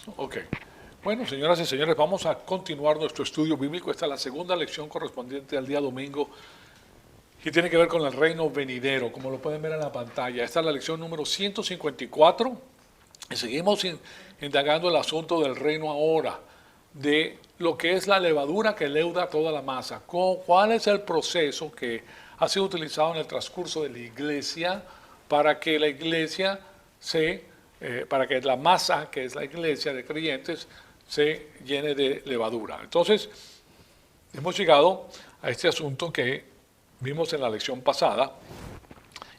Ok. Bueno, señoras y señores, vamos a continuar nuestro estudio bíblico. Esta es la segunda lección correspondiente al día domingo y tiene que ver con el reino venidero, como lo pueden ver en la pantalla. Esta es la lección número 154 y seguimos indagando el asunto del reino ahora, de lo que es la levadura que leuda toda la masa. ¿Cuál es el proceso que ha sido utilizado en el transcurso de la iglesia para que la iglesia para que la masa, que es la iglesia de creyentes, se llene de levadura? Entonces, hemos llegado a este asunto que vimos en la lección pasada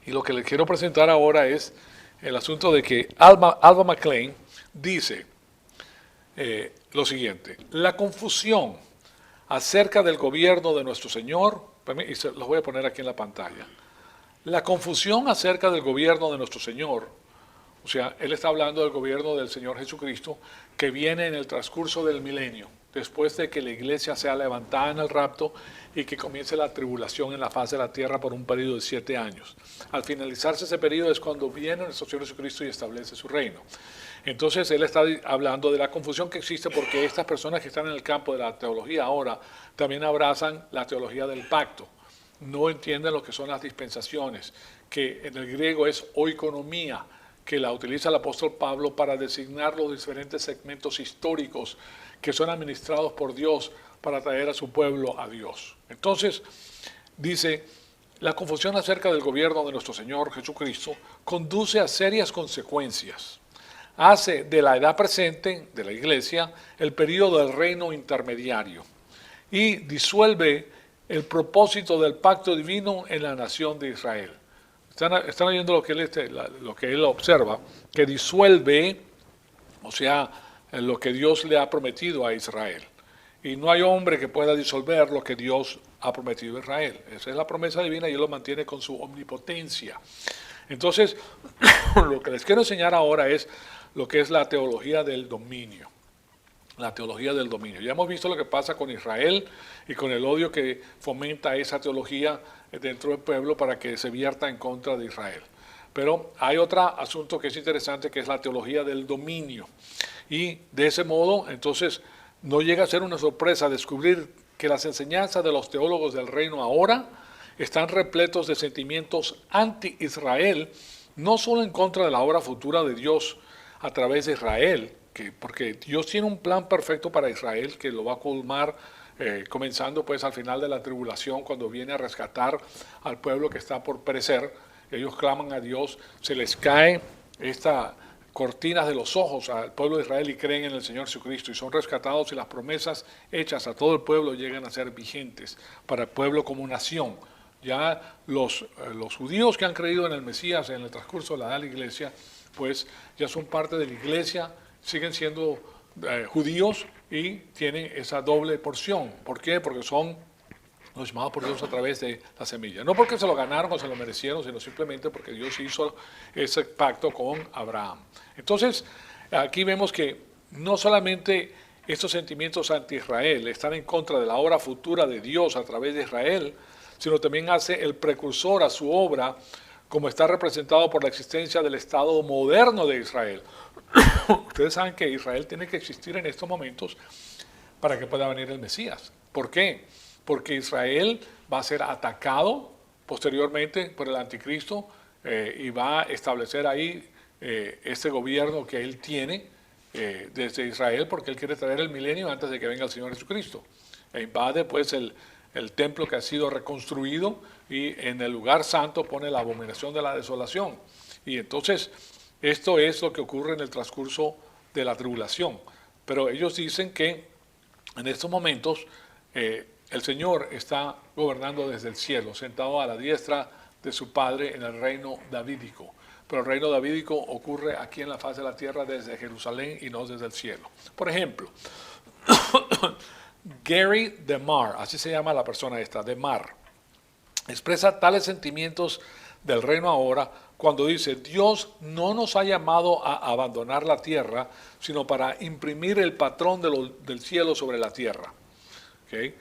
y lo que les quiero presentar ahora es el asunto de que Alva McClain dice lo siguiente: la confusión acerca del gobierno de nuestro Señor, y se los voy a poner aquí en la pantalla, la confusión acerca del gobierno de nuestro Señor, o sea, él está hablando del gobierno del Señor Jesucristo que viene en el transcurso del milenio, después de que la iglesia sea levantada en el rapto y que comience la tribulación en la faz de la tierra por un periodo de 7 años. Al finalizarse ese periodo es cuando viene nuestro Señor Jesucristo y establece su reino. Entonces él está hablando de la confusión que existe porque estas personas que están en el campo de la teología ahora también abrazan la teología del pacto. No entienden lo que son las dispensaciones, que en el griego es oikonomía, que la utiliza el apóstol Pablo para designar los diferentes segmentos históricos que son administrados por Dios para traer a su pueblo a Dios. Entonces, dice, la confusión acerca del gobierno de nuestro Señor Jesucristo conduce a serias consecuencias. Hace de la edad presente de la iglesia el periodo del reino intermediario y disuelve el propósito del pacto divino en la nación de Israel. Están oyendo lo que él observa, que disuelve, o sea, lo que Dios le ha prometido a Israel. Y no hay hombre que pueda disolver lo que Dios ha prometido a Israel. Esa es la promesa divina y él lo mantiene con su omnipotencia. Entonces, lo que les quiero enseñar ahora es lo que es la teología del dominio. La teología del dominio. Ya hemos visto lo que pasa con Israel y con el odio que fomenta esa teología dentro del pueblo para que se vierta en contra de Israel. Pero hay otro asunto que es interesante, que es la teología del dominio. Y de ese modo, entonces, no llega a ser una sorpresa descubrir que las enseñanzas de los teólogos del reino ahora están repletos de sentimientos anti-Israel, no solo en contra de la obra futura de Dios a través de Israel, porque Dios tiene un plan perfecto para Israel que lo va a culmar comenzando pues al final de la tribulación, cuando viene a rescatar al pueblo que está por perecer. Ellos claman a Dios, se les cae esta cortinas de los ojos al pueblo de Israel y creen en el Señor Jesucristo y son rescatados, y las promesas hechas a todo el pueblo llegan a ser vigentes para el pueblo como nación. Ya los judíos que han creído en el Mesías en el transcurso de la edad de la iglesia, pues ya son parte de la iglesia, siguen siendo judíos y tienen esa doble porción. ¿Por qué? Porque son los llamados por Dios a través de la semilla. No porque se lo ganaron o se lo merecieron, sino simplemente porque Dios hizo ese pacto con Abraham. Entonces, aquí vemos que no solamente estos sentimientos anti-Israel están en contra de la obra futura de Dios a través de Israel, sino también hace el precursor a su obra, como está representado por la existencia del Estado moderno de Israel. Ustedes saben que Israel tiene que existir en estos momentos para que pueda venir el Mesías. ¿Por qué? Porque Israel va a ser atacado posteriormente por el anticristo y va a establecer ahí este gobierno que él tiene desde Israel, porque él quiere traer el milenio antes de que venga el Señor Jesucristo. E invade pues el templo que ha sido reconstruido y en el lugar santo pone la abominación de la desolación. Y entonces esto es lo que ocurre en el transcurso de la tribulación. Pero ellos dicen que en estos momentos el Señor está gobernando desde el cielo, sentado a la diestra de su Padre en el reino davídico. Pero el reino davídico ocurre aquí en la faz de la tierra desde Jerusalén y no desde el cielo. Por ejemplo, Gary DeMar, así se llama la persona esta, DeMar, expresa tales sentimientos del reino ahora cuando dice: Dios no nos ha llamado a abandonar la tierra, sino para imprimir el patrón del cielo sobre la tierra. ¿Okay?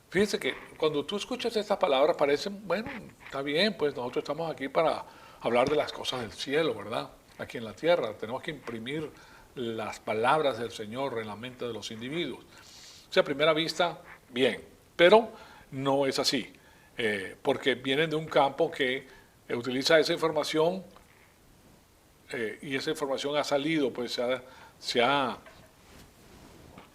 Fíjense que cuando tú escuchas estas palabras parecen, bueno, está bien, pues nosotros estamos aquí para hablar de las cosas del cielo, ¿verdad? Aquí en la tierra tenemos que imprimir las palabras del Señor en la mente de los individuos. O sea, a primera vista, bien, pero no es así, porque vienen de un campo que utiliza esa información y esa información ha salido, pues se ha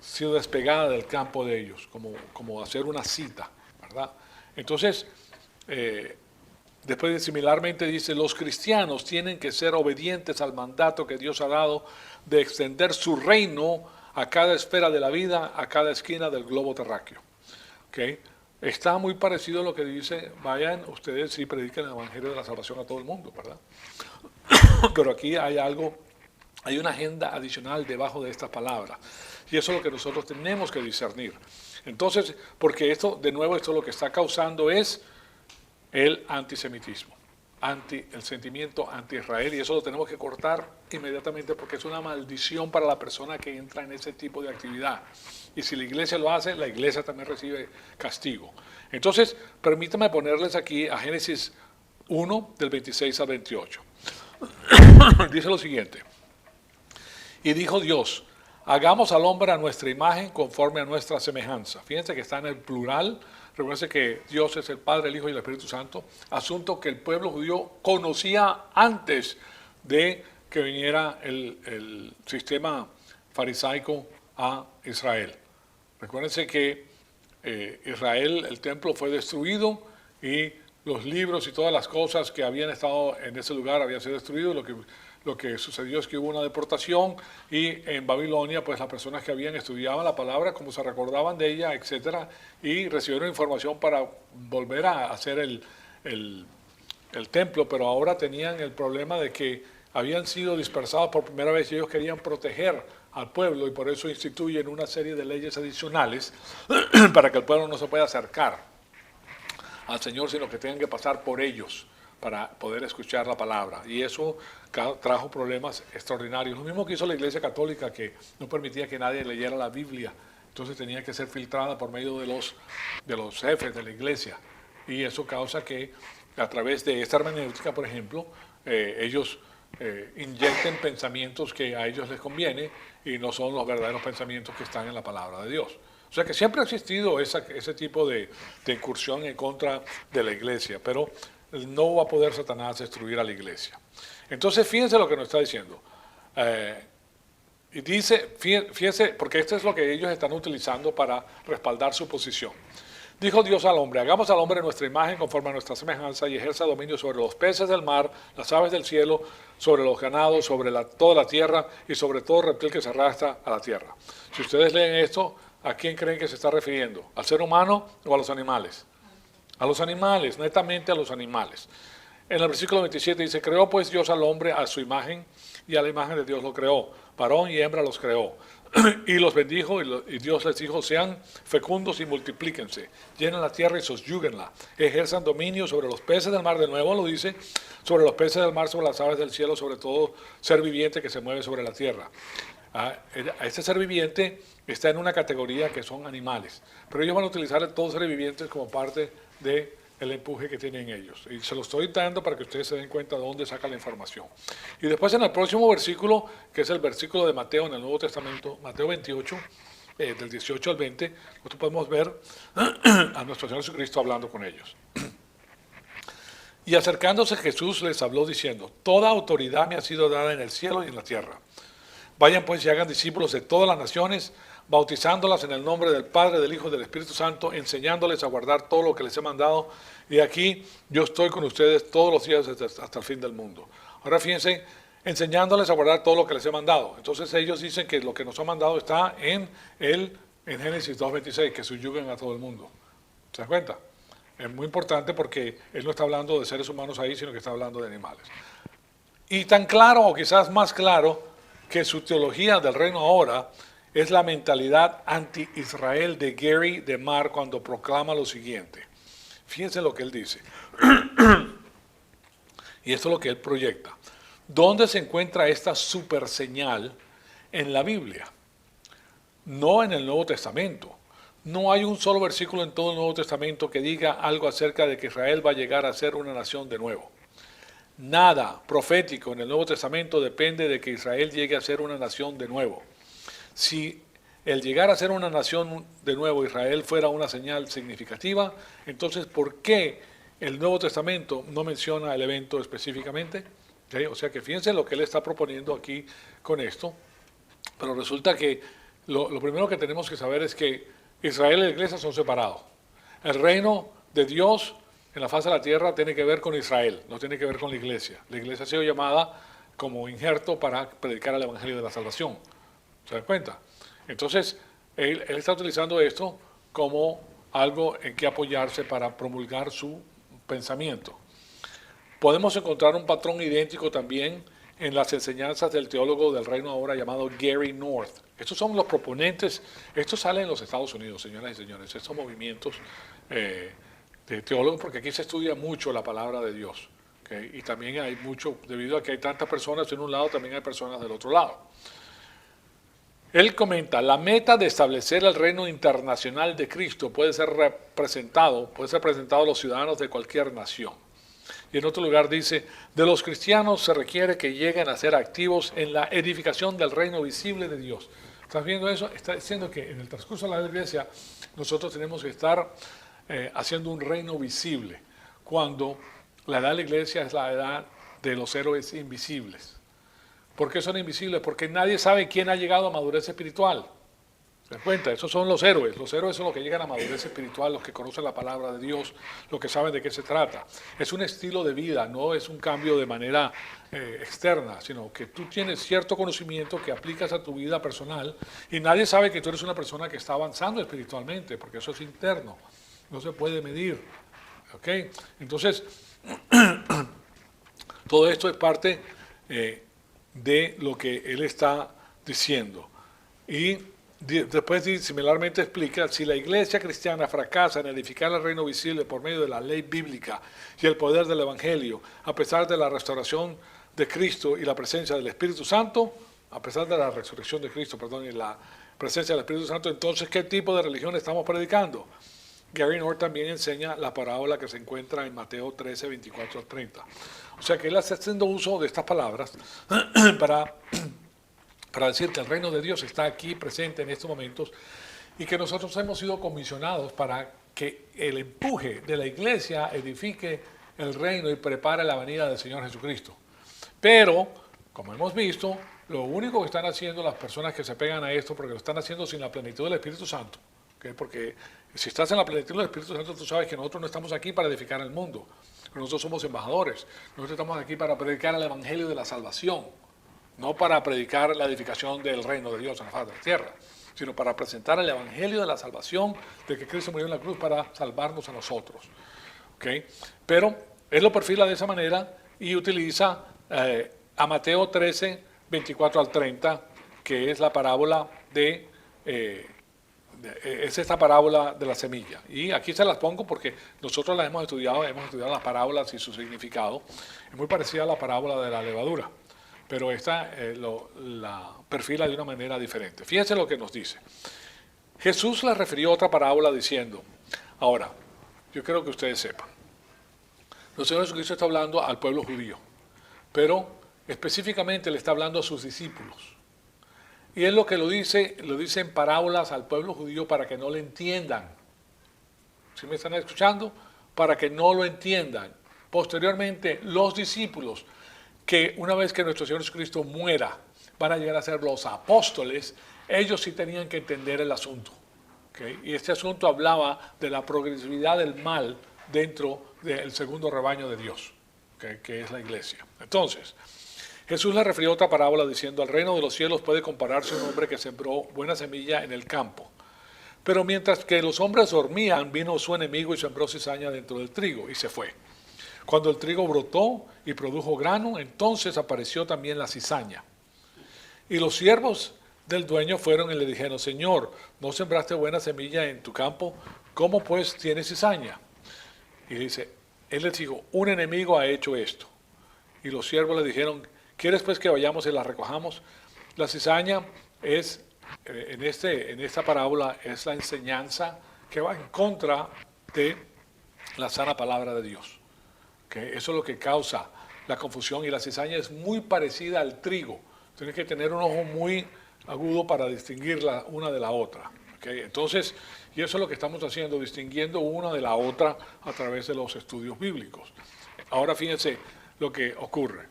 sido despegada del campo de ellos, como hacer una cita, ¿verdad? Entonces, después similarmente dice, los cristianos tienen que ser obedientes al mandato que Dios ha dado de extender su reino a cada esfera de la vida, a cada esquina del globo terráqueo. ¿Okay? Está muy parecido a lo que dice, vayan ustedes y prediquen el evangelio de la salvación a todo el mundo, ¿verdad? Pero aquí hay algo, hay una agenda adicional debajo de estas palabras. Y eso es lo que nosotros tenemos que discernir. Entonces, porque esto, de nuevo, esto lo que está causando es el antisemitismo, el sentimiento anti-Israel, y eso lo tenemos que cortar inmediatamente porque es una maldición para la persona que entra en ese tipo de actividad. Y si la iglesia lo hace, la iglesia también recibe castigo. Entonces, permítame ponerles aquí a Génesis 1, del 26 al 28. Dice lo siguiente: y dijo Dios, hagamos al hombre a nuestra imagen conforme a nuestra semejanza. Fíjense que está en el plural. Recuerden que Dios es el Padre, el Hijo y el Espíritu Santo. Asunto que el pueblo judío conocía antes de que viniera el sistema farisaico a Israel. Recuérdense que Israel, el templo fue destruido y los libros y todas las cosas que habían estado en ese lugar habían sido destruidos. Lo que sucedió es que hubo una deportación y en Babilonia, pues las personas que habían estudiado la palabra, como se recordaban de ella, etcétera, y recibieron información para volver a hacer el templo, pero ahora tenían el problema de que habían sido dispersados por primera vez y ellos querían proteger al pueblo y por eso instituyen una serie de leyes adicionales para que el pueblo no se pueda acercar al Señor, sino que tengan que pasar por ellos para poder escuchar la palabra. Y eso trajo problemas extraordinarios. Lo mismo que hizo la Iglesia Católica, que no permitía que nadie leyera la Biblia. Entonces tenía que ser filtrada por medio de los jefes de la Iglesia. Y eso causa que a través de esta hermenéutica, por ejemplo, ellos inyecten pensamientos que a ellos les conviene y no son los verdaderos pensamientos que están en la palabra de Dios. O sea que siempre ha existido ese tipo de incursión en contra de la Iglesia, pero no va a poder Satanás destruir a la iglesia. Entonces, fíjense lo que nos está diciendo. Y dice, fíjense, porque esto es lo que ellos están utilizando para respaldar su posición. Dijo Dios al hombre, hagamos al hombre nuestra imagen conforme a nuestra semejanza y ejerza dominio sobre los peces del mar, las aves del cielo, sobre los ganados, sobre toda la tierra y sobre todo reptil que se arrastra a la tierra. Si ustedes leen esto, ¿a quién creen que se está refiriendo? ¿Al ser humano o a los animales? A los animales, netamente a los animales. En el versículo 27 dice, creó pues Dios al hombre a su imagen y a la imagen de Dios lo creó. Varón y hembra los creó. Y los bendijo y Dios les dijo, sean fecundos y multiplíquense, llenen la tierra y sosyúguenla, ejerzan dominio sobre los peces del mar, de nuevo lo dice, sobre los peces del mar, sobre las aves del cielo, sobre todo ser viviente que se mueve sobre la tierra. Este ser viviente está en una categoría que son animales, pero ellos van a utilizar todos seres vivientes como parte del empuje que tienen ellos. Y se lo estoy dando para que ustedes se den cuenta de dónde saca la información. Y después en el próximo versículo, que es el versículo de Mateo en el Nuevo Testamento, Mateo 28, del 18 al 20, nosotros podemos ver a nuestro Señor Jesucristo hablando con ellos. Y acercándose Jesús les habló diciendo, toda autoridad me ha sido dada en el cielo y en la tierra. Vayan pues y hagan discípulos de todas las naciones, bautizándolas en el nombre del Padre, del Hijo y del Espíritu Santo, enseñándoles a guardar todo lo que les he mandado. Y aquí yo estoy con ustedes todos los días hasta el fin del mundo. Ahora fíjense, enseñándoles a guardar todo lo que les he mandado. Entonces ellos dicen que lo que nos ha mandado está en Génesis 2.26, que subyuguen a todo el mundo. ¿Se dan cuenta? Es muy importante porque él no está hablando de seres humanos ahí, sino que está hablando de animales. Y tan claro, o quizás más claro, que su teología del reino ahora es la mentalidad anti-Israel de Gary DeMar cuando proclama lo siguiente. Fíjense lo que él dice. Y esto es lo que él proyecta. ¿Dónde se encuentra esta super señal en la Biblia? No en el Nuevo Testamento. No hay un solo versículo en todo el Nuevo Testamento que diga algo acerca de que Israel va a llegar a ser una nación de nuevo. Nada profético en el Nuevo Testamento depende de que Israel llegue a ser una nación de nuevo. Si el llegar a ser una nación de nuevo Israel fuera una señal significativa, entonces ¿por qué el Nuevo Testamento no menciona el evento específicamente? ¿Okay? O sea que fíjense lo que él está proponiendo aquí con esto, pero resulta que lo primero que tenemos que saber es que Israel y la iglesia son separados. El reino de Dios en la faz de la tierra tiene que ver con Israel, no tiene que ver con la iglesia. La iglesia ha sido llamada como injerto para predicar el evangelio de la salvación. ¿Se dan cuenta? Entonces, él está utilizando esto como algo en que apoyarse para promulgar su pensamiento. Podemos encontrar un patrón idéntico también en las enseñanzas del teólogo del reino ahora llamado Gary North. Estos son los proponentes, esto sale en los Estados Unidos, señoras y señores, estos movimientos de teólogos, porque aquí se estudia mucho la palabra de Dios. ¿Okay? Y también hay mucho, debido a que hay tantas personas en un lado, también hay personas del otro lado. Él comenta, la meta de establecer el reino internacional de Cristo puede ser presentado a los ciudadanos de cualquier nación. Y en otro lugar dice, de los cristianos se requiere que lleguen a ser activos en la edificación del reino visible de Dios. ¿Estás viendo eso? Está diciendo que en el transcurso de la iglesia nosotros tenemos que estar haciendo un reino visible, cuando la edad de la iglesia es la edad de los héroes invisibles. ¿Por qué son invisibles? Porque nadie sabe quién ha llegado a madurez espiritual. ¿Se dan cuenta? Esos son los héroes. Los héroes son los que llegan a madurez espiritual, los que conocen la palabra de Dios, los que saben de qué se trata. Es un estilo de vida, no es un cambio de manera externa, sino que tú tienes cierto conocimiento que aplicas a tu vida personal y nadie sabe que tú eres una persona que está avanzando espiritualmente, porque eso es interno, no se puede medir. ¿Ok? Entonces, todo esto es parte de lo que él está diciendo. Y después similarmente explica, si la iglesia cristiana fracasa en edificar el reino visible por medio de la ley bíblica y el poder del evangelio, a pesar de la restauración de Cristo y la presencia del Espíritu Santo, a pesar de la resurrección de Cristo, perdón, y la presencia del Espíritu Santo, entonces ¿qué tipo de religión estamos predicando? Gary North también enseña la parábola que se encuentra en Mateo 13, 24 al 30. O sea que él está haciendo uso de estas palabras para decir que el reino de Dios está aquí presente en estos momentos y que nosotros hemos sido comisionados para que el empuje de la iglesia edifique el reino y prepare la venida del Señor Jesucristo. Pero, como hemos visto, lo único que están haciendo las personas que se pegan a esto, porque lo están haciendo sin la plenitud del Espíritu Santo, ¿okay? Porque si estás en la plenitud del Espíritu Santo, tú sabes que nosotros no estamos aquí para edificar el mundo. Nosotros somos embajadores. Nosotros estamos aquí para predicar el evangelio de la salvación, no para predicar la edificación del reino de Dios en la faz de la tierra, sino para presentar el evangelio de la salvación, de que Cristo murió en la cruz para salvarnos a nosotros. ¿Okay? Pero él lo perfila de esa manera y utiliza a Mateo 13, 24 al 30, que es la parábola es esta parábola de la semilla. Y aquí se las pongo porque nosotros las hemos estudiado las parábolas y su significado. Es muy parecida a la parábola de la levadura, pero esta la perfila de una manera diferente. Fíjense lo que nos dice. Jesús le refirió a otra parábola diciendo, ahora, yo quiero que ustedes sepan, el Señor Jesucristo está hablando al pueblo judío, pero específicamente le está hablando a sus discípulos. Y él lo dice en parábolas al pueblo judío para que no lo entiendan. ¿Sí me están escuchando? Para que no lo entiendan. Posteriormente, los discípulos, que una vez que nuestro Señor Jesucristo muera, van a llegar a ser los apóstoles, ellos sí tenían que entender el asunto. ¿Okay? Y este asunto hablaba de la progresividad del mal dentro del segundo rebaño de Dios, ¿okay? Que es la iglesia. Entonces, Jesús le refirió otra parábola diciendo, al reino de los cielos puede compararse un hombre que sembró buena semilla en el campo. Pero mientras que los hombres dormían, vino su enemigo y sembró cizaña dentro del trigo y se fue. Cuando el trigo brotó y produjo grano, entonces apareció también la cizaña. Y los siervos del dueño fueron y le dijeron, Señor, ¿no sembraste buena semilla en tu campo? ¿Cómo pues tienes cizaña? Y dice, él les dijo, un enemigo ha hecho esto. Y los siervos le dijeron, ¿quieres pues que vayamos y la recojamos? La cizaña es, en esta parábola, es la enseñanza que va en contra de la sana palabra de Dios. ¿Okay? Eso es lo que causa la confusión, y la cizaña es muy parecida al trigo. Tienes que tener un ojo muy agudo para distinguirla una de la otra. ¿Okay? Entonces, y eso es lo que estamos haciendo, distinguiendo una de la otra a través de los estudios bíblicos. Ahora fíjense lo que ocurre.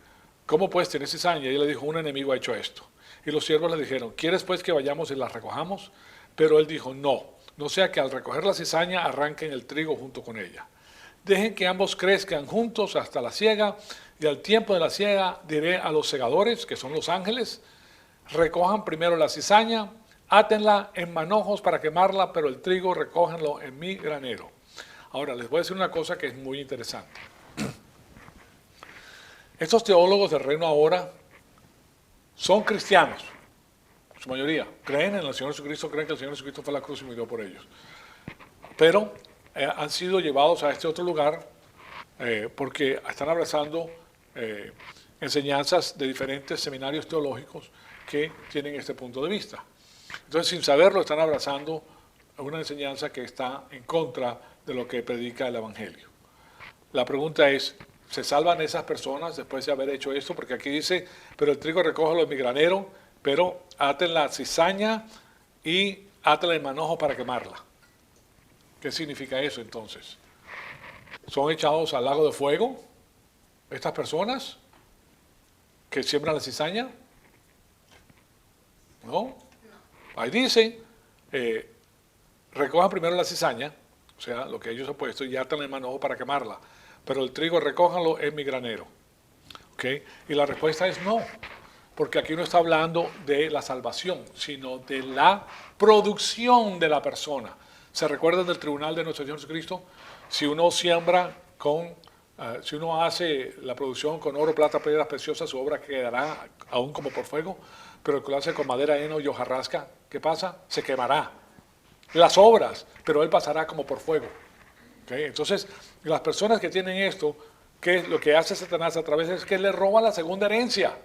¿Cómo puedes tener cizaña? Y él le dijo, un enemigo ha hecho esto. Y los siervos le dijeron, ¿quieres pues que vayamos y la recojamos? Pero él dijo, no, no sea que al recoger la cizaña arranquen el trigo junto con ella. Dejen que ambos crezcan juntos hasta la siega, y al tiempo de la siega diré a los segadores, que son los ángeles, recojan primero la cizaña, átenla en manojos para quemarla, pero el trigo recójanlo en mi granero. Ahora, les voy a decir una cosa que es muy interesante. Estos teólogos del reino ahora son cristianos, su mayoría. Creen en el Señor Jesucristo, creen que el Señor Jesucristo fue a la cruz y murió por ellos. Pero han sido llevados a este otro lugar porque están abrazando enseñanzas de diferentes seminarios teológicos que tienen este punto de vista. Entonces, sin saberlo, están abrazando una enseñanza que está en contra de lo que predica el Evangelio. La pregunta es, ¿se salvan esas personas después de haber hecho esto? Porque aquí dice, pero el trigo recógelo en mi granero, pero aten la cizaña y átela en manojo para quemarla. ¿Qué significa eso entonces? ¿Son echados al lago de fuego estas personas que siembran la cizaña? ¿No? Ahí dice, recojan primero la cizaña, o sea, lo que ellos han puesto, y átenla en manojo para quemarla. Pero el trigo recójanlo en mi granero. ¿Okay? Y la respuesta es no, porque aquí no está hablando de la salvación, sino de la producción de la persona. ¿Se recuerdan del tribunal de nuestro Señor Jesucristo? Si uno siembra si uno hace la producción con oro, plata, piedras preciosas, su obra quedará aún como por fuego, pero el que lo hace con madera, heno y hojarasca, ¿qué pasa? Se quemará. Las obras, pero él pasará como por fuego. ¿Okay? Entonces, las personas que tienen esto, ¿qué es lo que hace Satanás a través? Es que le roba la segunda herencia.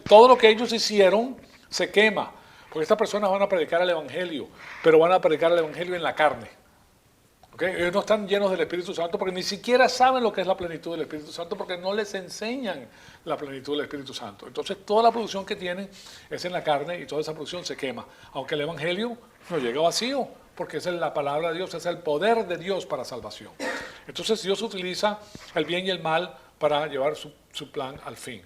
Todo lo que ellos hicieron se quema, porque estas personas van a predicar el Evangelio, pero van a predicar el Evangelio en la carne. ¿Okay? Ellos no están llenos del Espíritu Santo porque ni siquiera saben lo que es la plenitud del Espíritu Santo, porque no les enseñan la plenitud del Espíritu Santo. Entonces toda la producción que tienen es en la carne y toda esa producción se quema, aunque el Evangelio no llega vacío, porque esa es la palabra de Dios, es el poder de Dios para salvación. Entonces Dios utiliza el bien y el mal para llevar su plan al fin.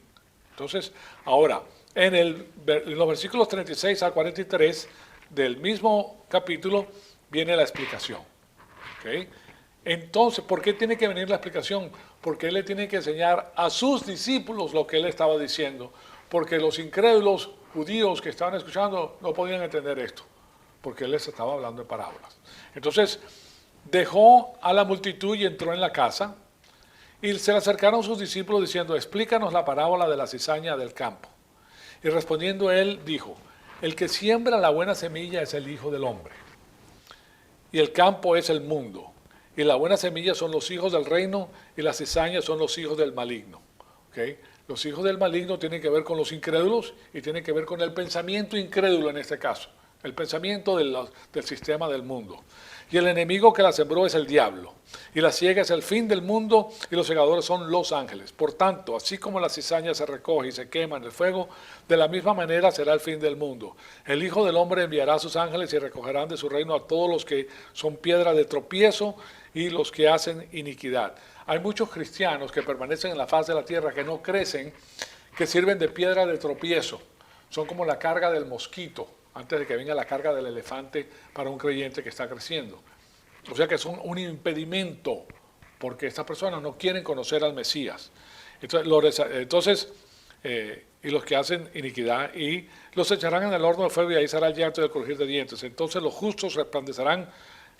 Entonces, ahora, en los versículos 36 al 43 del mismo capítulo viene la explicación. ¿Okay? Entonces, ¿por qué tiene que venir la explicación? Porque él le tiene que enseñar a sus discípulos lo que él estaba diciendo, porque los incrédulos judíos que estaban escuchando no podían entender esto, porque él les estaba hablando en parábolas. Entonces, dejó a la multitud y entró en la casa, y se le acercaron sus discípulos diciendo, explícanos la parábola de la cizaña del campo. Y respondiendo él, dijo, el que siembra la buena semilla es el Hijo del Hombre, y el campo es el mundo, y la buena semilla son los hijos del reino, y la cizaña son los hijos del maligno. ¿Okay? Los hijos del maligno tienen que ver con los incrédulos, y tienen que ver con el pensamiento incrédulo en este caso, el pensamiento del sistema del mundo. Y el enemigo que la sembró es el diablo, y la siega es el fin del mundo, y los segadores son los ángeles. Por tanto, así como la cizaña se recoge y se quema en el fuego, de la misma manera será el fin del mundo. El Hijo del Hombre enviará a sus ángeles y recogerán de su reino a todos los que son piedra de tropiezo y los que hacen iniquidad. Hay muchos cristianos que permanecen en la faz de la tierra, que no crecen, que sirven de piedra de tropiezo. Son como la carga del mosquito, antes de que venga la carga del elefante para un creyente que está creciendo. O sea que son un impedimento, porque estas personas no quieren conocer al Mesías. Entonces, y los que hacen iniquidad, y los echarán en el horno de fuego, y ahí será el llanto y el crujir de dientes. Entonces los justos resplandecerán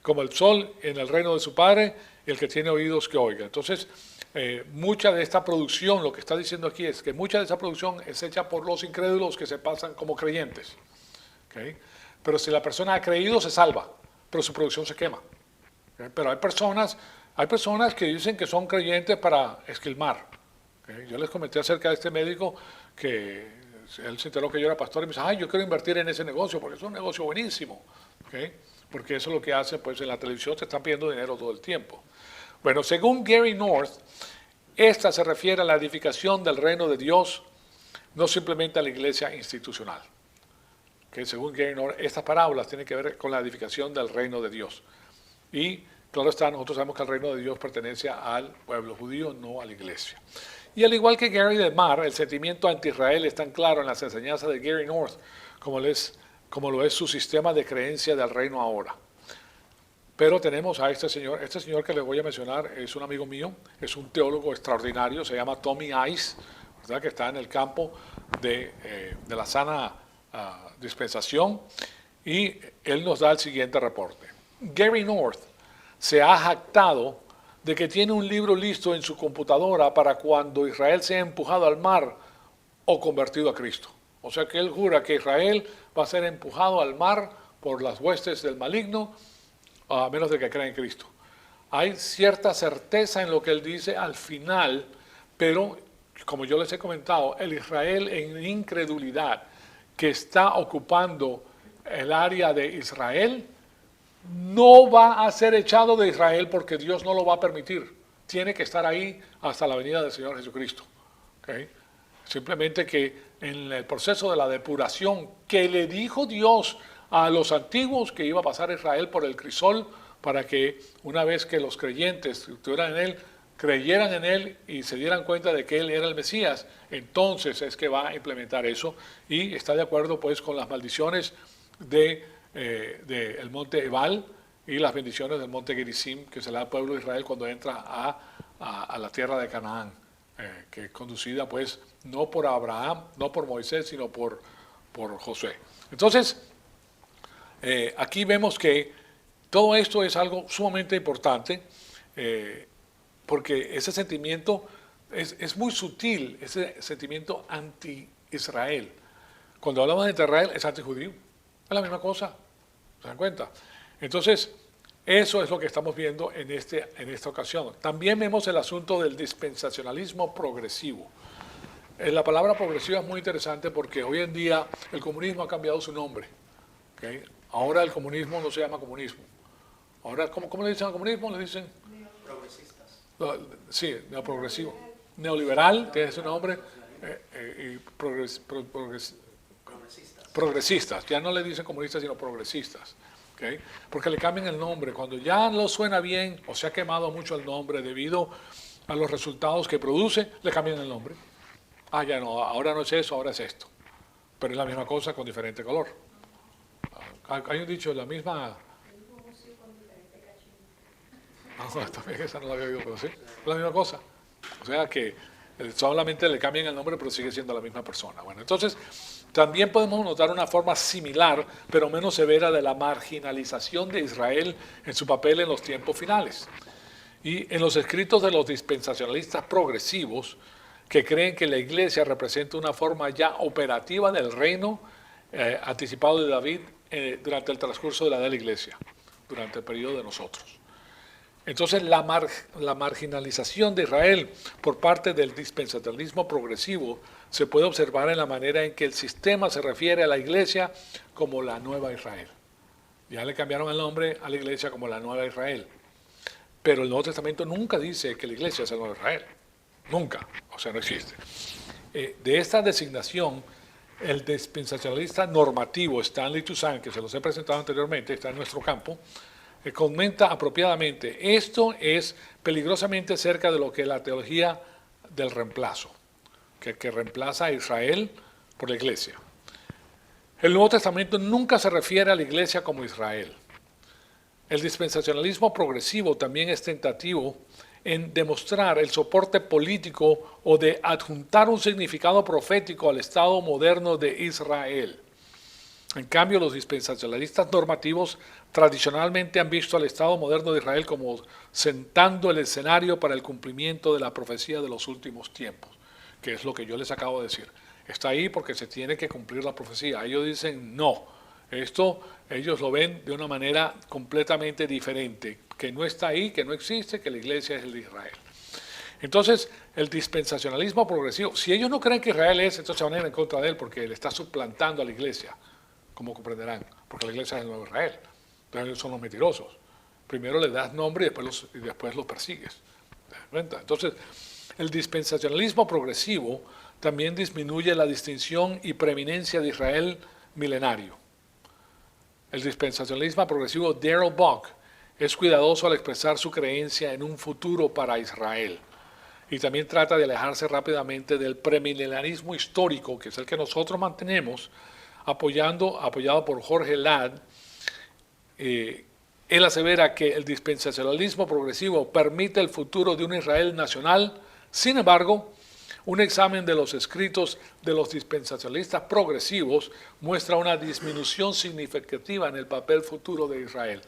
como el sol en el reino de su Padre, y el que tiene oídos que oiga. Entonces, mucha de esta producción, lo que está diciendo aquí es que mucha de esa producción es hecha por los incrédulos que se pasan como creyentes. ¿Okay? Pero si la persona ha creído, se salva, pero su producción se quema. ¿Okay? Pero hay personas que dicen que son creyentes para esquilmar. ¿Okay? Yo les comenté acerca de este médico que él se enteró que yo era pastor y me dice, ay, yo quiero invertir en ese negocio porque es un negocio buenísimo. ¿Okay? Porque eso es lo que hace, pues en la televisión te están pidiendo dinero todo el tiempo. Bueno, según Gary North, Esta se refiere a la edificación del reino de Dios, no simplemente a la iglesia institucional. Que según Gary North, estas parábolas tienen que ver con la edificación del reino de Dios. Y claro está, nosotros sabemos que el reino de Dios pertenece al pueblo judío, no a la iglesia. Y al igual que Gary DeMar, el sentimiento anti-Israel es tan claro en las enseñanzas de Gary North como lo es su sistema de creencia del reino ahora. Pero tenemos a este señor que les voy a mencionar, es un amigo mío, es un teólogo extraordinario, se llama Tommy Ice, ¿verdad? Que está en el campo de la sana dispensación, y él nos da el siguiente reporte. Gary North se ha jactado de que tiene un libro listo en su computadora para cuando Israel sea empujado al mar o convertido a Cristo. O sea que él jura que Israel va a ser empujado al mar por las huestes del maligno, a menos de que crea en Cristo. Hay cierta certeza en lo que él dice al final, pero como yo les he comentado, el Israel en incredulidad que está ocupando el área de Israel no va a ser echado de Israel porque Dios no lo va a permitir. Tiene que estar ahí hasta la venida del Señor Jesucristo. ¿Okay? Simplemente que en el proceso de la depuración que le dijo Dios a los antiguos que iba a pasar Israel por el crisol para que una vez que los creyentes estuvieran en él, creyeran en él y se dieran cuenta de que él era el Mesías, entonces es que va a implementar eso y está de acuerdo pues con las maldiciones del monte Ebal y las bendiciones del monte Gerizim que se le da al pueblo de Israel cuando entra a la tierra de Canaán, que es conducida pues no por Abraham, no por Moisés, sino por Josué. Entonces, aquí vemos que todo esto es algo sumamente importante, porque ese sentimiento es muy sutil, ese sentimiento anti-Israel. Cuando hablamos de Israel es anti-judío, es la misma cosa, ¿se dan cuenta? Entonces, eso es lo que estamos viendo en esta ocasión. También vemos el asunto del dispensacionalismo progresivo. La palabra progresiva es muy interesante porque hoy en día el comunismo ha cambiado su nombre. ¿Okay? Ahora el comunismo no se llama comunismo. Ahora, ¿cómo le dicen al comunismo? Le dicen Progresistas. Sí, neoprogresivo. Neoliberal, tiene ese nombre, y progresistas. Ya no le dicen comunistas, sino progresistas. ¿Okay? Porque le cambian el nombre. Cuando ya no suena bien o se ha quemado mucho el nombre debido a los resultados que produce, le cambian el nombre. Ah, ya no, ahora no es eso, ahora es esto. Pero es la misma cosa con diferente color. Hay un dicho, la misma... también esa no la había oído, pero sí, es la misma cosa. O sea que solamente le cambian el nombre, pero sigue siendo la misma persona. Bueno, entonces, también podemos notar una forma similar, pero menos severa, de la marginalización de Israel en su papel en los tiempos finales. Y en los escritos de los dispensacionalistas progresivos, que creen que la iglesia representa una forma ya operativa del reino anticipado de David durante el transcurso de la edad de la iglesia, durante el periodo de nosotros. Entonces la marginalización de Israel por parte del dispensacionalismo progresivo se puede observar en la manera en que el sistema se refiere a la iglesia como la nueva Israel. Ya le cambiaron el nombre a la iglesia como la nueva Israel. Pero el Nuevo Testamento nunca dice que la iglesia es el nuevo Israel. Nunca. O sea, no existe. De esta designación, el dispensacionalista normativo Stanley Toussaint, que se los he presentado anteriormente, está en nuestro campo, comenta apropiadamente: esto es peligrosamente cerca de lo que es la teología del reemplazo, que reemplaza a Israel por la iglesia. El Nuevo Testamento nunca se refiere a la iglesia como Israel. El dispensacionalismo progresivo también es tentativo en demostrar el soporte político o de adjuntar un significado profético al Estado moderno de Israel. En cambio, los dispensacionalistas normativos tradicionalmente han visto al Estado moderno de Israel como sentando el escenario para el cumplimiento de la profecía de los últimos tiempos, que es lo que yo les acabo de decir. Está ahí porque se tiene que cumplir la profecía. Ellos dicen no. Esto ellos lo ven de una manera completamente diferente, que no está ahí, que no existe, que la iglesia es el de Israel. Entonces, el dispensacionalismo progresivo, si ellos no creen que Israel es, entonces se van a ir en contra de él porque le está suplantando a la iglesia, como comprenderán, porque la iglesia es el nuevo Israel. Entonces ellos son los mentirosos. Primero le das nombre y después los persigues. ¿Te das cuenta? Entonces, El dispensacionalismo progresivo también disminuye la distinción y preeminencia de Israel milenario. El dispensacionalismo progresivo Darrell Buck es cuidadoso al expresar su creencia en un futuro para Israel y también trata de alejarse rápidamente del premilenarismo histórico, que es el que nosotros mantenemos, apoyado por Jorge Ladd. Él asevera que el dispensacionalismo progresivo permite el futuro de un Israel nacional. Sin embargo, un examen de los escritos de los dispensacionalistas progresivos muestra una disminución significativa en el papel futuro de Israel.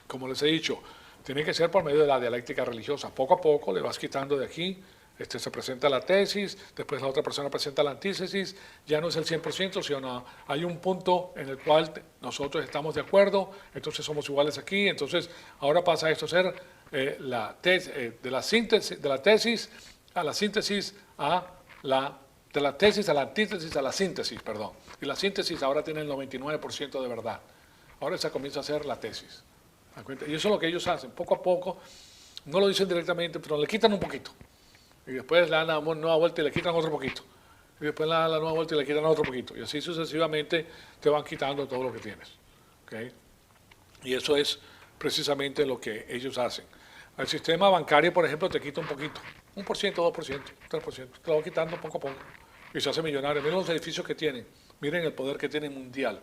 Como les he dicho, tiene que ser por medio de la dialéctica religiosa. Poco a poco le vas quitando de aquí, se presenta la tesis, después la otra persona presenta la antítesis, ya no es el 100%, sino hay un punto en el cual nosotros estamos de acuerdo, entonces somos iguales aquí, entonces ahora pasa esto a ser de la tesis a la síntesis de la tesis a la antítesis a la síntesis, perdón. Y la síntesis ahora tiene el 99% de verdad. Ahora se comienza a hacer la tesis. Y eso es lo que ellos hacen. Poco a poco, no lo dicen directamente, pero le quitan un poquito. Y después le dan la nueva vuelta y le quitan otro poquito. Y después le dan la nueva vuelta y le quitan otro poquito. Y así sucesivamente te van quitando todo lo que tienes. ¿Okay? Y eso es precisamente lo que ellos hacen. El sistema bancario, por ejemplo, te quita un poquito. 1%, 2%, 3%. Te lo va quitando poco a poco. Y se hace millonario. Miren los edificios que tienen. Miren el poder que tienen mundial.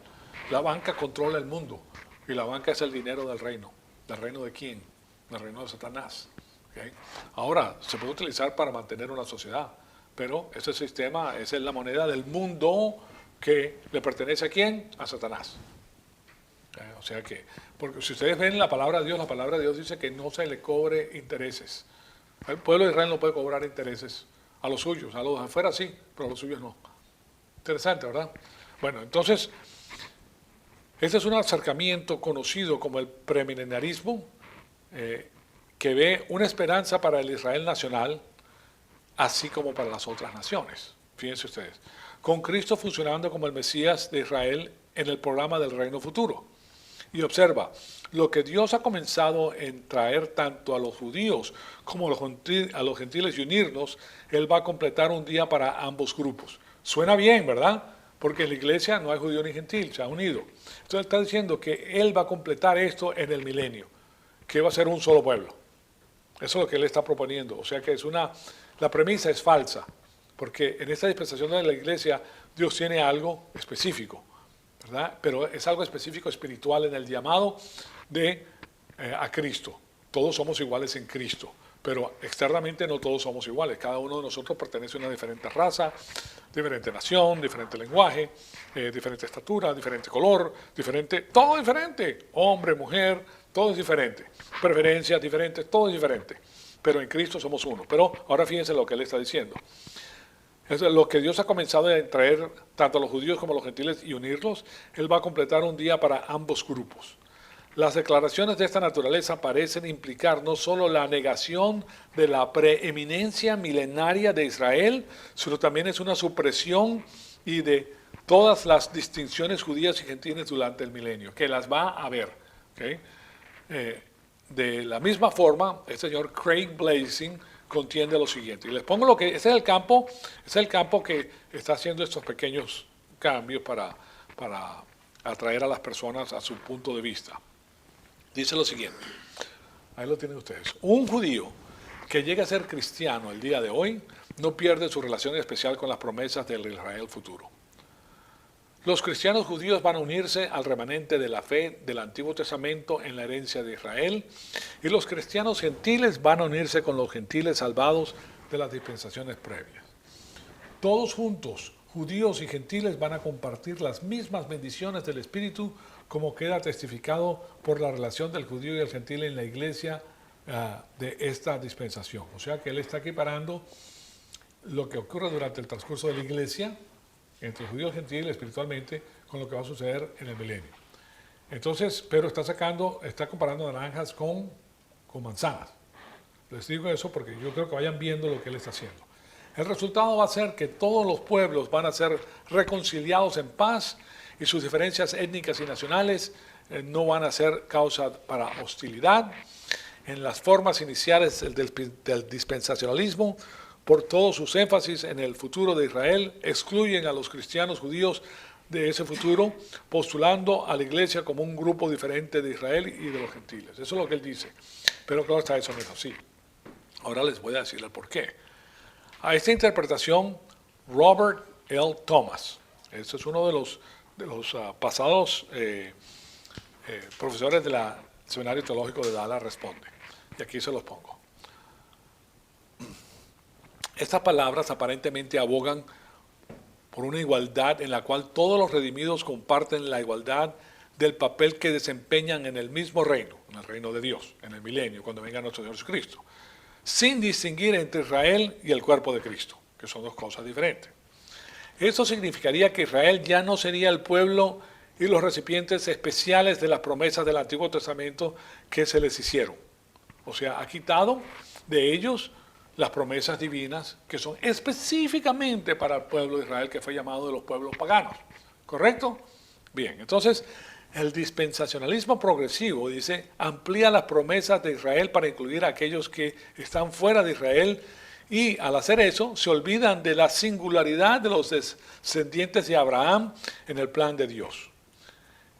La banca controla el mundo. Y la banca es el dinero del reino. ¿Del reino de quién? Del reino de Satanás. ¿Okay? Ahora, se puede utilizar para mantener una sociedad. Pero ese sistema, esa es la moneda del mundo que le pertenece a quién? A Satanás. O sea que, porque si ustedes ven la palabra de Dios dice que no se le cobre intereses. El pueblo de Israel no puede cobrar intereses a los suyos, a los de afuera sí, pero a los suyos no. Interesante, ¿verdad? Bueno, entonces, este es un acercamiento conocido como el premilenarismo, que ve una esperanza para el Israel nacional, así como para las otras naciones. Fíjense ustedes, con Cristo funcionando como el Mesías de Israel en el programa del reino futuro. Y observa, lo que Dios ha comenzado en traer tanto a los judíos como a los gentiles y unirnos, Él va a completar un día para ambos grupos. Suena bien, ¿verdad? Porque en la iglesia no hay judío ni gentil, se ha unido. Entonces está diciendo que Él va a completar esto en el milenio, que va a ser un solo pueblo. Eso es lo que Él está proponiendo. O sea que la premisa es falsa, porque en esta dispensación de la iglesia Dios tiene algo específico, ¿verdad? Pero es algo específico espiritual en el llamado a Cristo. Todos somos iguales en Cristo, pero externamente no todos somos iguales. Cada uno de nosotros pertenece a una diferente raza, diferente nación, diferente lenguaje, diferente estatura, diferente color, todo diferente. Hombre, mujer, todo es diferente. Preferencias diferentes, todo es diferente. Pero en Cristo somos uno. Pero ahora fíjense lo que Él está diciendo. Es lo que Dios ha comenzado a traer tanto a los judíos como a los gentiles y unirlos. Él va a completar un día para ambos grupos. Las declaraciones de esta naturaleza parecen implicar no solo la negación de la preeminencia milenaria de Israel, sino también es una supresión y de todas las distinciones judías y gentiles durante el milenio, que las va a haber. ¿Okay? De la misma forma, el señor Craig Blazing contiende lo siguiente. Y les pongo lo que ese es el campo que está haciendo estos pequeños cambios para atraer a las personas a su punto de vista. Dice lo siguiente, ahí lo tienen ustedes. Un judío que llegue a ser cristiano el día de hoy no pierde su relación especial con las promesas del Israel futuro. Los cristianos judíos van a unirse al remanente de la fe del Antiguo Testamento en la herencia de Israel, y los cristianos gentiles van a unirse con los gentiles salvados de las dispensaciones previas. Todos juntos, judíos y gentiles, van a compartir las mismas bendiciones del Espíritu, como queda testificado por la relación del judío y el gentil en la iglesia de esta dispensación. O sea que él está equiparando lo que ocurre durante el transcurso de la iglesia entre judíos y gentiles espiritualmente con lo que va a suceder en el milenio. Entonces, pero está comparando naranjas con manzanas. Les digo eso porque yo creo que vayan viendo lo que él está haciendo. El resultado va a ser que todos los pueblos van a ser reconciliados en paz y sus diferencias étnicas y nacionales no van a ser causa para hostilidad. En las formas iniciales del dispensacionalismo, por todos sus énfasis en el futuro de Israel, excluyen a los cristianos judíos de ese futuro, postulando a la iglesia como un grupo diferente de Israel y de los gentiles. Eso es lo que él dice. Pero claro está, eso no es así. Ahora les voy a decir el por qué. A esta interpretación, Robert L. Thomas, este es uno de los pasados profesores del Seminario Teológico de Dallas, responde. Y aquí se los pongo. Estas palabras aparentemente abogan por una igualdad en la cual todos los redimidos comparten la igualdad del papel que desempeñan en el mismo reino, en el reino de Dios, en el milenio, cuando venga nuestro Señor Jesucristo, sin distinguir entre Israel y el cuerpo de Cristo, que son dos cosas diferentes. Esto significaría que Israel ya no sería el pueblo y los recipientes especiales de las promesas del Antiguo Testamento que se les hicieron. O sea, ha quitado de ellos las promesas divinas que son específicamente para el pueblo de Israel, que fue llamado de los pueblos paganos. ¿Correcto? Bien, entonces el dispensacionalismo progresivo, dice, amplía las promesas de Israel para incluir a aquellos que están fuera de Israel, y al hacer eso se olvidan de la singularidad de los descendientes de Abraham en el plan de Dios.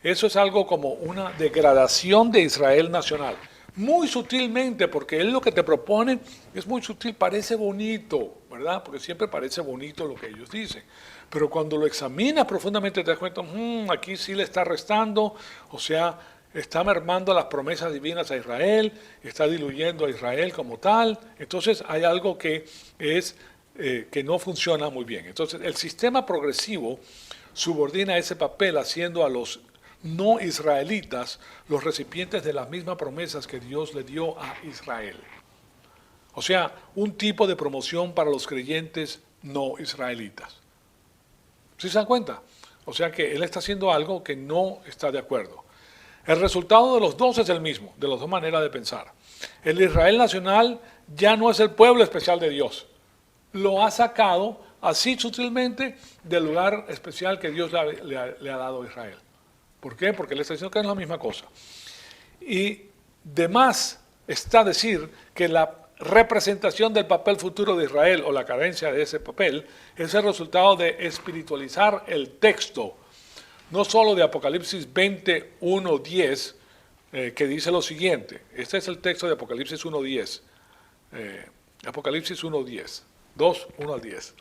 Eso es algo como una degradación de Israel nacional. Muy sutilmente, porque él lo que te propone es muy sutil, parece bonito, ¿verdad? Porque siempre parece bonito lo que ellos dicen. Pero cuando lo examinas profundamente te das cuenta, aquí sí le está restando, o sea, está mermando las promesas divinas a Israel, está diluyendo a Israel como tal. Entonces hay algo que no funciona muy bien. Entonces el sistema progresivo subordina ese papel haciendo a los no israelitas los recipientes de las mismas promesas que Dios le dio a Israel. O sea, un tipo de promoción para los creyentes no israelitas. ¿Sí se dan cuenta? O sea que él está haciendo algo que no está de acuerdo. El resultado de los dos es el mismo, de las dos maneras de pensar. El Israel nacional ya no es el pueblo especial de Dios. Lo ha sacado así sutilmente del lugar especial que Dios le ha dado a Israel. ¿Por qué? Porque le está diciendo que es la misma cosa. Y de más está decir que la representación del papel futuro de Israel, o la carencia de ese papel, es el resultado de espiritualizar el texto, no solo de Apocalipsis 21:10, que dice lo siguiente. Este es el texto de Apocalipsis 1:10. Apocalipsis 1:10. 1 al 10.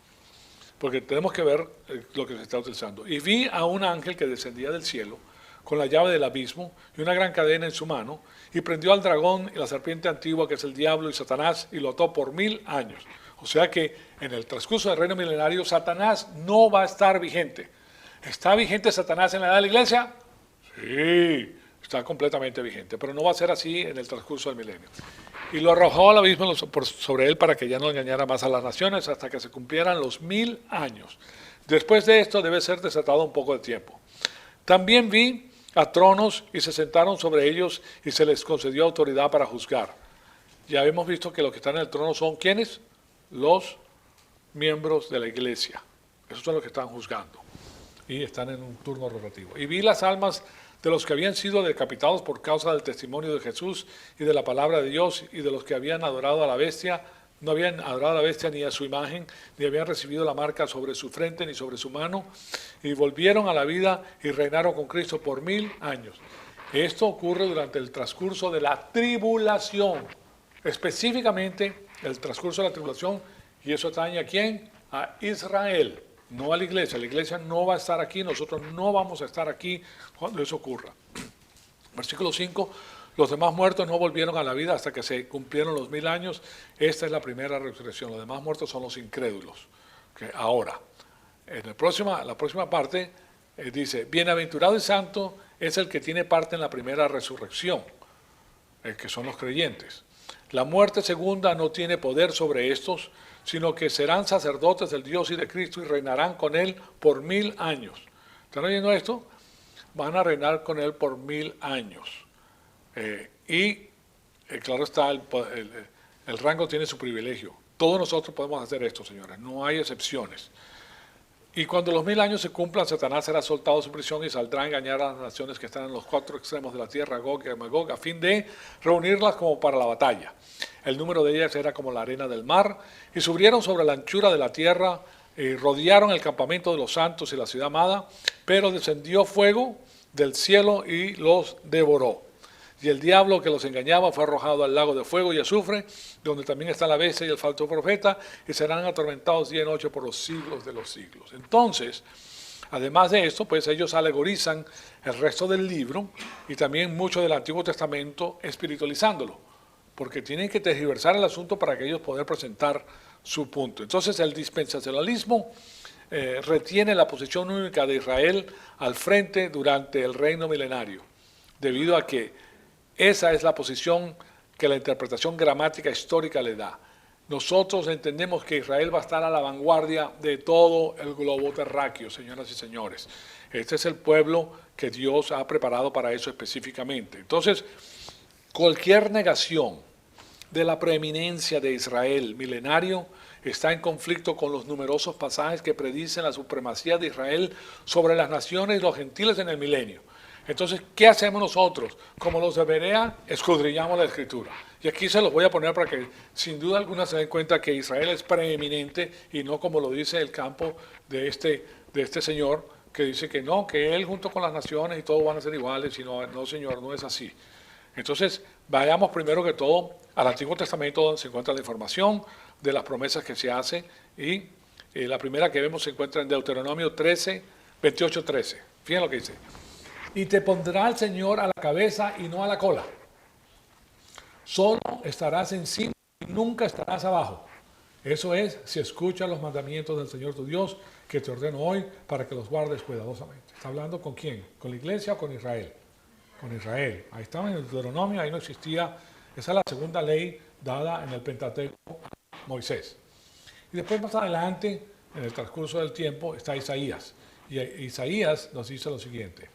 Porque tenemos que ver lo que se está utilizando. Y vi a un ángel que descendía del cielo con la llave del abismo y una gran cadena en su mano, y prendió al dragón y la serpiente antigua, que es el diablo y Satanás, y lo ató por 1000 años. O sea que en el transcurso del reino milenario, Satanás no va a estar vigente. ¿Está vigente Satanás en la edad de la iglesia? Sí, está completamente vigente, pero no va a ser así en el transcurso del milenio. Y lo arrojó al abismo sobre él para que ya no engañara más a las naciones hasta que se cumplieran los 1000 años. Después de esto debe ser desatado un poco de tiempo. También vi a tronos y se sentaron sobre ellos y se les concedió autoridad para juzgar. Ya hemos visto que los que están en el trono son ¿quiénes? Los miembros de la iglesia. Esos son los que están juzgando y están en un turno rotativo. Y vi las almas de los que habían sido decapitados por causa del testimonio de Jesús y de la palabra de Dios, y de los que habían adorado a la bestia. No habían adorado a la bestia ni a su imagen, ni habían recibido la marca sobre su frente ni sobre su mano, y volvieron a la vida y reinaron con Cristo por 1000 años. Esto ocurre durante el transcurso de la tribulación, específicamente el transcurso de la tribulación, y eso atañe ¿a quién? A Israel, no a la iglesia. La iglesia no va a estar aquí, nosotros no vamos a estar aquí cuando eso ocurra. Versículo 5. Los demás muertos no volvieron a la vida hasta que se cumplieron los 1000 años. Esta es la primera resurrección. Los demás muertos son los incrédulos. Ahora, en la próxima parte dice, bienaventurado y santo es el que tiene parte en la primera resurrección, que son los creyentes. La muerte segunda no tiene poder sobre estos, sino que serán sacerdotes del Dios y de Cristo y reinarán con él por 1000 años. ¿Están oyendo esto? Van a reinar con él por 1000 años. Claro está, el rango tiene su privilegio. Todos nosotros podemos hacer esto, señores, no hay excepciones. Y cuando los 1000 años se cumplan, Satanás será soltado de su prisión y saldrá a engañar a las naciones que están en los 4 extremos de la tierra, Gog y Magog, a fin de reunirlas como para la batalla. El número de ellas era como la arena del mar, y subieron sobre la anchura de la tierra, rodearon el campamento de los santos y la ciudad amada, pero descendió fuego del cielo y los devoró. Y el diablo que los engañaba fue arrojado al lago de fuego y azufre, donde también está la bestia y el falso profeta, y serán atormentados día y noche por los siglos de los siglos. Entonces, además de esto, pues ellos alegorizan el resto del libro y también mucho del Antiguo Testamento espiritualizándolo, porque tienen que tergiversar el asunto para que ellos puedan presentar su punto. Entonces, el dispensacionalismo retiene la posición única de Israel al frente durante el reino milenario, debido a que esa es la posición que la interpretación gramática histórica le da. Nosotros entendemos que Israel va a estar a la vanguardia de todo el globo terráqueo, señoras y señores. Este es el pueblo que Dios ha preparado para eso específicamente. Entonces, cualquier negación de la preeminencia de Israel milenario está en conflicto con los numerosos pasajes que predicen la supremacía de Israel sobre las naciones y los gentiles en el milenio. Entonces, ¿qué hacemos nosotros? Como los de Berea, escudriñamos la Escritura. Y aquí se los voy a poner para que sin duda alguna se den cuenta que Israel es preeminente y no como lo dice el campo de este señor que dice que no, que él junto con las naciones y todos van a ser iguales. Y no, no señor, no es así. Entonces, vayamos primero que todo al Antiguo Testamento, donde se encuentra la información de las promesas que se hacen. Y la primera que vemos se encuentra en Deuteronomio 13, 28, 13. Fíjense lo que dice. Y te pondrá el Señor a la cabeza y no a la cola. Solo estarás encima y nunca estarás abajo. Eso es, si escuchas los mandamientos del Señor tu Dios, que te ordeno hoy para que los guardes cuidadosamente. ¿Está hablando con quién? ¿Con la iglesia o con Israel? Con Israel. Ahí estaba en el Deuteronomio, ahí no existía. Esa es la segunda ley dada en el Pentateuco a Moisés. Y después más adelante, en el transcurso del tiempo, está Isaías. Y Isaías nos dice lo siguiente.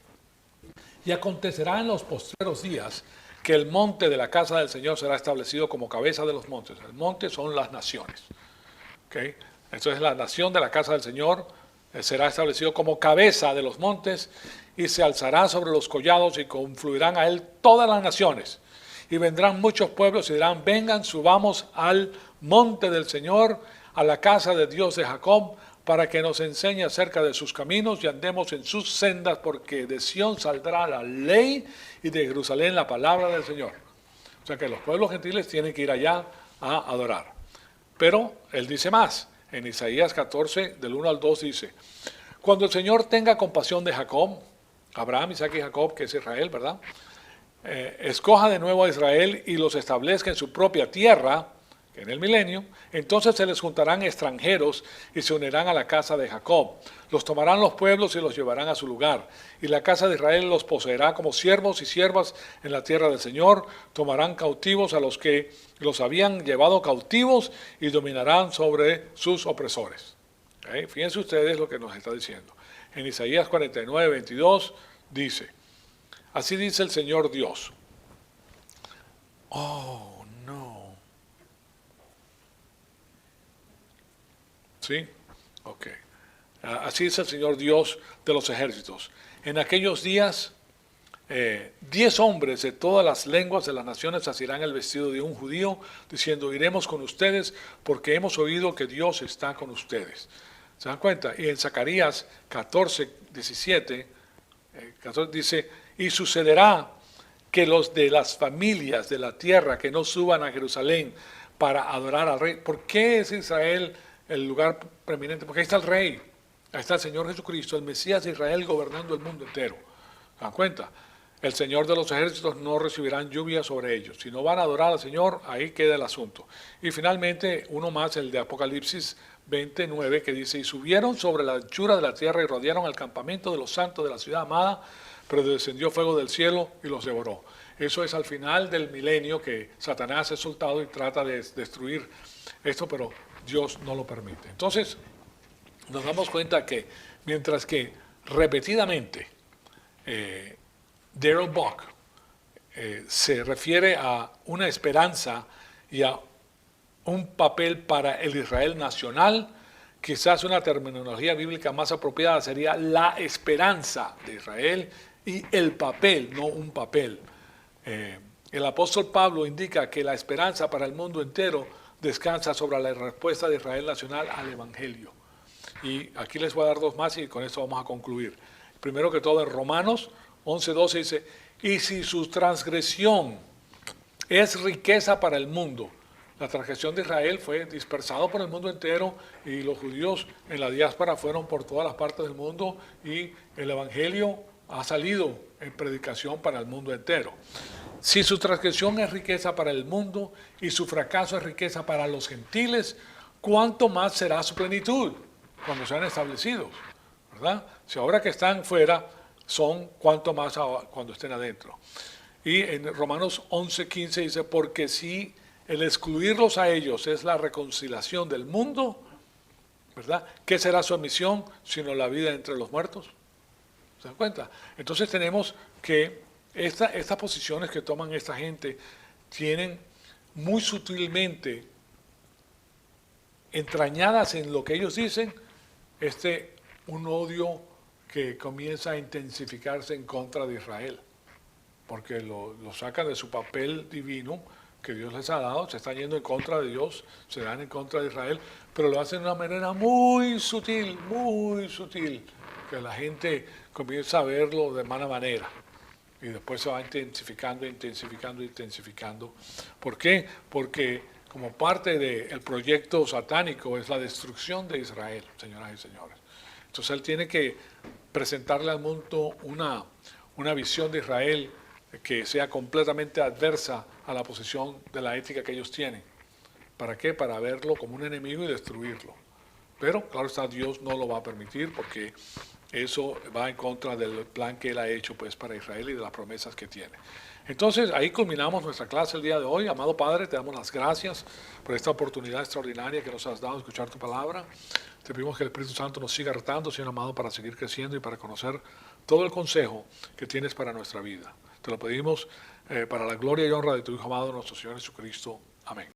Y acontecerá en los postreros días que el monte de la casa del Señor será establecido como cabeza de los montes. El monte son las naciones. ¿Okay? Entonces la nación de la casa del Señor será establecido como cabeza de los montes y se alzará sobre los collados y confluirán a él todas las naciones. Y vendrán muchos pueblos y dirán, vengan, subamos al monte del Señor, a la casa de Dios de Jacob, para que nos enseñe acerca de sus caminos y andemos en sus sendas, porque de Sión saldrá la ley y de Jerusalén la palabra del Señor. O sea que los pueblos gentiles tienen que ir allá a adorar. Pero él dice más, en Isaías 14, del 1 al 2 dice, cuando el Señor tenga compasión de Jacob, Abraham, Isaac y Jacob, que es Israel, ¿verdad? Escoja de nuevo a Israel y los establezca en su propia tierra, en el milenio, entonces se les juntarán extranjeros y se unirán a la casa de Jacob. Los tomarán los pueblos y los llevarán a su lugar. Y la casa de Israel los poseerá como siervos y siervas en la tierra del Señor. Tomarán cautivos a los que los habían llevado cautivos y dominarán sobre sus opresores. ¿Okay? Fíjense ustedes lo que nos está diciendo. En Isaías 49, 22 dice, así dice el Señor Dios. Oh, no. ¿Sí? Ok. Así dice el Señor Dios de los ejércitos. En aquellos días, 10 hombres de todas las lenguas de las naciones asirán el vestido de un judío, diciendo, iremos con ustedes porque hemos oído que Dios está con ustedes. ¿Se dan cuenta? Y en Zacarías 14, 17, 14 dice, y sucederá que los de las familias de la tierra que no suban a Jerusalén para adorar al rey. ¿Por qué es Israel el lugar preeminente? Porque ahí está el rey, ahí está el Señor Jesucristo, el Mesías de Israel gobernando el mundo entero. ¿Se dan cuenta? El Señor de los ejércitos no recibirán lluvia sobre ellos. Si no van a adorar al Señor, ahí queda el asunto. Y finalmente, uno más, el de Apocalipsis 29, que dice, y subieron sobre la anchura de la tierra y rodearon el campamento de los santos de la ciudad amada, pero descendió fuego del cielo y los devoró. Eso es al final del milenio que Satanás es soltado y trata de destruir esto, pero Dios no lo permite. Entonces, nos damos cuenta que mientras que repetidamente Darrell Bock se refiere a una esperanza y a un papel para el Israel nacional, quizás una terminología bíblica más apropiada sería la esperanza de Israel y el papel, no un papel. El apóstol Pablo indica que la esperanza para el mundo entero descansa sobre la respuesta de Israel nacional al Evangelio. Y aquí les voy a dar dos más y con esto vamos a concluir. Primero que todo en Romanos 11:12 dice, y si su transgresión es riqueza para el mundo. La transgresión de Israel fue dispersado por el mundo entero y los judíos en la diáspora fueron por todas las partes del mundo y el Evangelio ha salido en predicación para el mundo entero. Si su transgresión es riqueza para el mundo y su fracaso es riqueza para los gentiles, ¿cuánto más será su plenitud cuando sean establecidos? ¿Verdad? Si ahora que están fuera son, ¿cuánto más cuando estén adentro? Y en Romanos 11:15 dice, porque si el excluirlos a ellos es la reconciliación del mundo, ¿verdad? ¿Qué será su misión sino la vida entre los muertos? ¿Se dan cuenta? Entonces tenemos que estas posiciones que toman esta gente tienen muy sutilmente entrañadas en lo que ellos dicen, un odio que comienza a intensificarse en contra de Israel, porque lo sacan de su papel divino que Dios les ha dado, se están yendo en contra de Dios, se dan en contra de Israel, pero lo hacen de una manera muy sutil, que la gente comienza a verlo de mala manera. Y después se va intensificando. ¿Por qué? Porque como parte del proyecto satánico es la destrucción de Israel, señoras y señores. Entonces él tiene que presentarle al mundo una visión de Israel que sea completamente adversa a la posición de la ética que ellos tienen. ¿Para qué? Para verlo como un enemigo y destruirlo. Pero, claro está, Dios no lo va a permitir porque eso va en contra del plan que Él ha hecho pues, para Israel y de las promesas que tiene. Entonces, ahí culminamos nuestra clase el día de hoy. Amado Padre, te damos las gracias por esta oportunidad extraordinaria que nos has dado de escuchar tu palabra. Te pedimos que el Espíritu Santo nos siga retando, Señor amado, para seguir creciendo y para conocer todo el consejo que tienes para nuestra vida. Te lo pedimos para la gloria y honra de tu Hijo amado, nuestro Señor Jesucristo. Amén.